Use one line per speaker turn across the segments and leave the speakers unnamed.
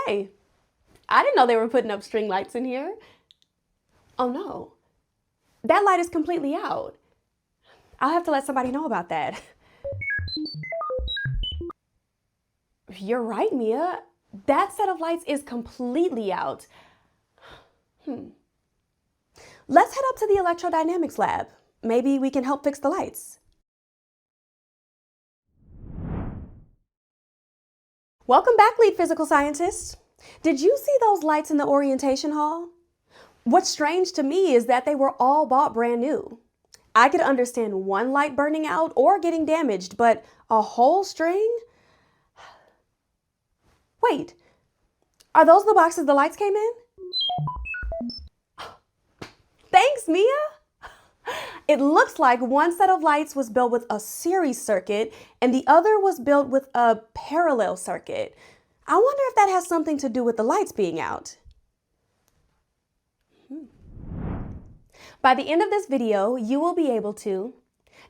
Hey, I didn't know they were putting up string lights in here. Oh no, that light is completely out. I'll have to let somebody know about that. You're right, Mia. That set of lights is completely out. Let's head up to the electrodynamics lab. Maybe we can help fix the lights. Welcome back, lead physical scientist. Did you see those lights in the orientation hall? What's strange to me is that they were all bought brand new. I could understand one light burning out or getting damaged, but a whole string? Wait, are those the boxes the lights came in? Thanks, Mia! It looks like one set of lights was built with a series circuit and the other was built with a parallel circuit. I wonder if that has something to do with the lights being out. By the end of this video, you will be able to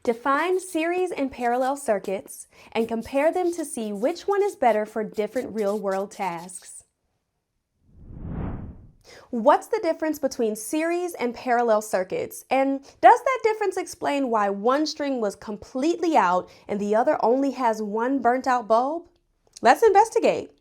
define series and parallel circuits and compare them to see which one is better for different real-world tasks. What's the difference between series and parallel circuits? And does that difference explain why one string was completely out and the other only has one burnt out bulb? Let's investigate.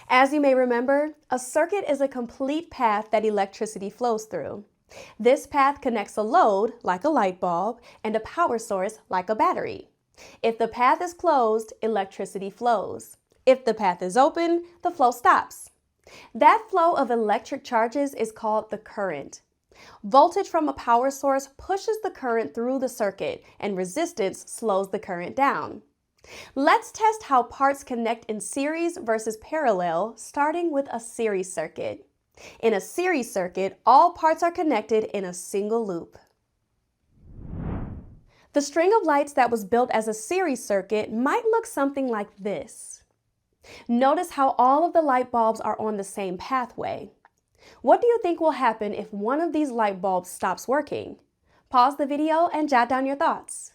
As you may remember, a circuit is a complete path that electricity flows through. This path connects a load, like a light bulb, and a power source, like a battery. If the path is closed, electricity flows. If the path is open, the flow stops. That flow of electric charges is called the current. Voltage from a power source pushes the current through the circuit, and resistance slows the current down. Let's test how parts connect in series versus parallel, starting with a series circuit. In a series circuit, all parts are connected in a single loop. The string of lights that was built as a series circuit might look something like this. Notice how all of the light bulbs are on the same pathway. What do you think will happen if one of these light bulbs stops working? Pause the video and jot down your thoughts.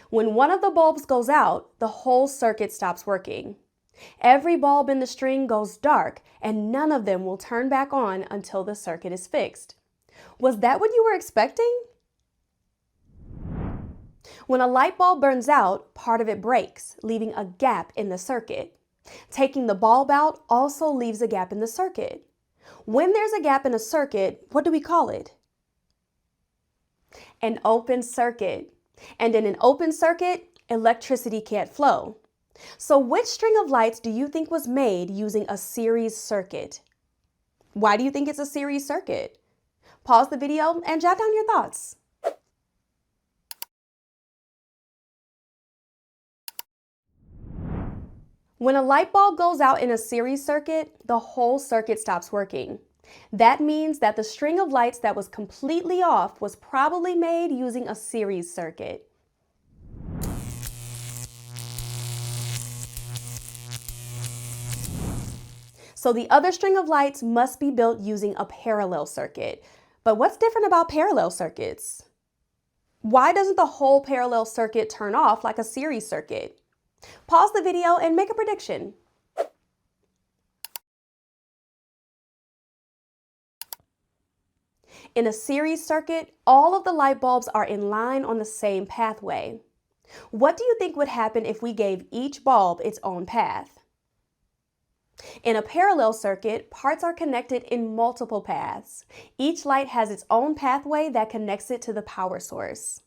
When one of the bulbs goes out, the whole circuit stops working. Every bulb in the string goes dark, and none of them will turn back on until the circuit is fixed. Was that what you were expecting? When a light bulb burns out, part of it breaks, leaving a gap in the circuit. Taking the bulb out also leaves a gap in the circuit. When there's a gap in a circuit, what do we call it? An open circuit. And in an open circuit, electricity can't flow. So which string of lights do you think was made using a series circuit? Why do you think it's a series circuit? Pause the video and jot down your thoughts. When a light bulb goes out in a series circuit, the whole circuit stops working. That means that the string of lights that was completely off was probably made using a series circuit. So the other string of lights must be built using a parallel circuit. But what's different about parallel circuits? Why doesn't the whole parallel circuit turn off like a series circuit? Pause the video and make a prediction. In a series circuit, all of the light bulbs are in line on the same pathway. What do you think would happen if we gave each bulb its own path? In a parallel circuit, parts are connected in multiple paths. Each light has its own pathway that connects it to the power source.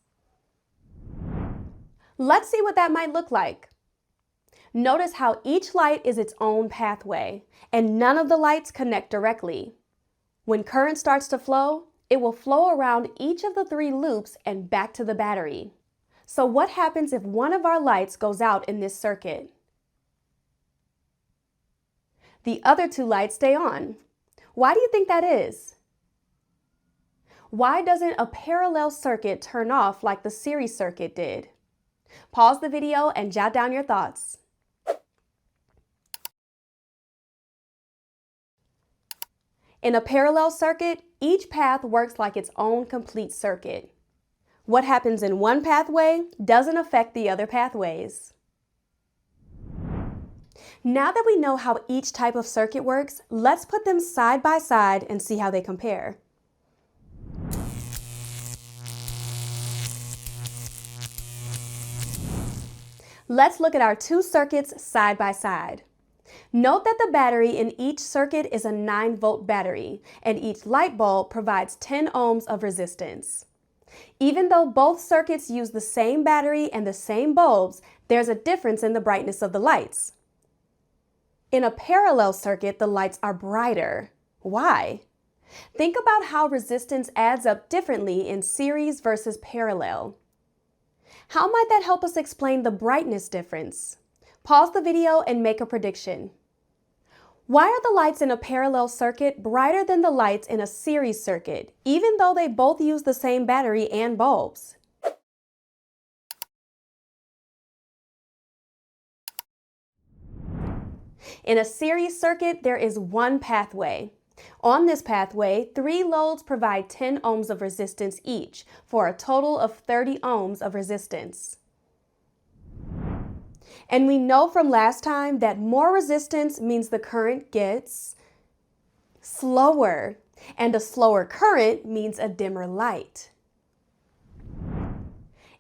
Let's see what that might look like. Notice how each light is its own pathway, and none of the lights connect directly. When current starts to flow, it will flow around each of the 3 loops and back to the battery. So what happens if one of our lights goes out in this circuit? The other 2 lights stay on. Why do you think that is? Why doesn't a parallel circuit turn off like the series circuit did? Pause the video and jot down your thoughts. In a parallel circuit, each path works like its own complete circuit. What happens in one pathway doesn't affect the other pathways. Now that we know how each type of circuit works, let's put them side by side and see how they compare. Let's look at our two circuits side by side. Note that the battery in each circuit is a 9-volt battery, and each light bulb provides 10 ohms of resistance. Even though both circuits use the same battery and the same bulbs, there's a difference in the brightness of the lights. In a parallel circuit, the lights are brighter. Why? Think about how resistance adds up differently in series versus parallel. How might that help us explain the brightness difference? Pause the video and make a prediction. Why are the lights in a parallel circuit brighter than the lights in a series circuit, even though they both use the same battery and bulbs? In a series circuit, there is one pathway. On this pathway, 3 loads provide 10 ohms of resistance each, for a total of 30 ohms of resistance. And we know from last time that more resistance means the current gets slower, and a slower current means a dimmer light.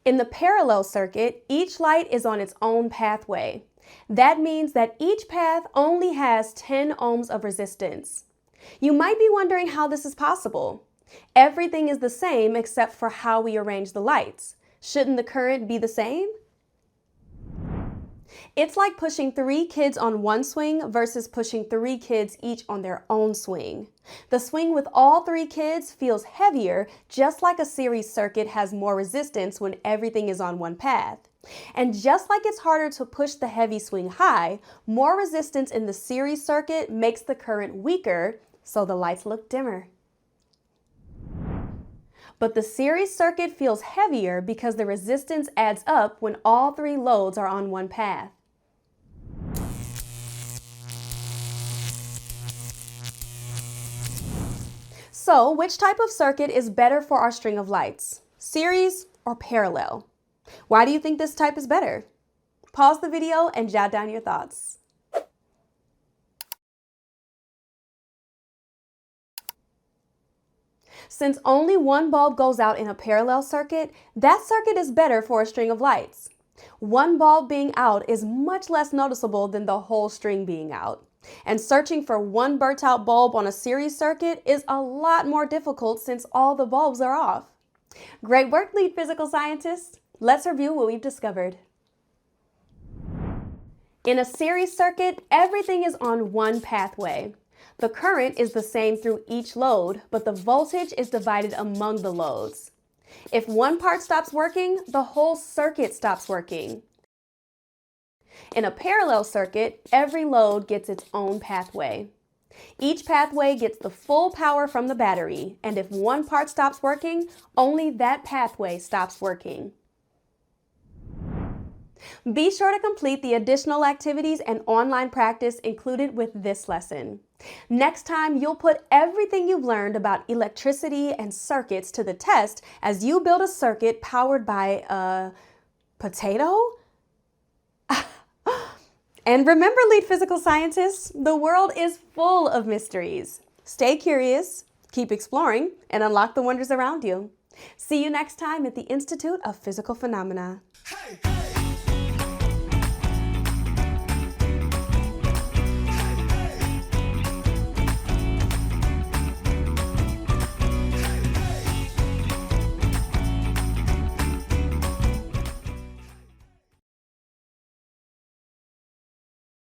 In the parallel circuit, each light is on its own pathway. That means that each path only has 10 ohms of resistance. You might be wondering how this is possible. Everything is the same except for how we arrange the lights. Shouldn't the current be the same? It's like pushing 3 kids on one swing versus pushing 3 kids each on their own swing. The swing with all 3 kids feels heavier, just like a series circuit has more resistance when everything is on one path. And just like it's harder to push the heavy swing high, more resistance in the series circuit makes the current weaker, so the lights look dimmer. But the series circuit feels heavier because the resistance adds up when all 3 loads are on one path. So, which type of circuit is better for our string of lights? Series or parallel? Why do you think this type is better? Pause the video and jot down your thoughts. Since only one bulb goes out in a parallel circuit, that circuit is better for a string of lights. One bulb being out is much less noticeable than the whole string being out. And searching for one burnt out bulb on a series circuit is a lot more difficult since all the bulbs are off. Great work, lead physical scientists! Let's review what we've discovered. In a series circuit, everything is on one pathway. The current is the same through each load, but the voltage is divided among the loads. If one part stops working, the whole circuit stops working. In a parallel circuit, every load gets its own pathway. Each pathway gets the full power from the battery, and if one part stops working, only that pathway stops working. Be sure to complete the additional activities and online practice included with this lesson. Next time, you'll put everything you've learned about electricity and circuits to the test as you build a circuit powered by a potato? And remember, lead physical scientists, the world is full of mysteries. Stay curious, keep exploring, and unlock the wonders around you. See you next time at the Institute of Physical Phenomena. Hey, hey.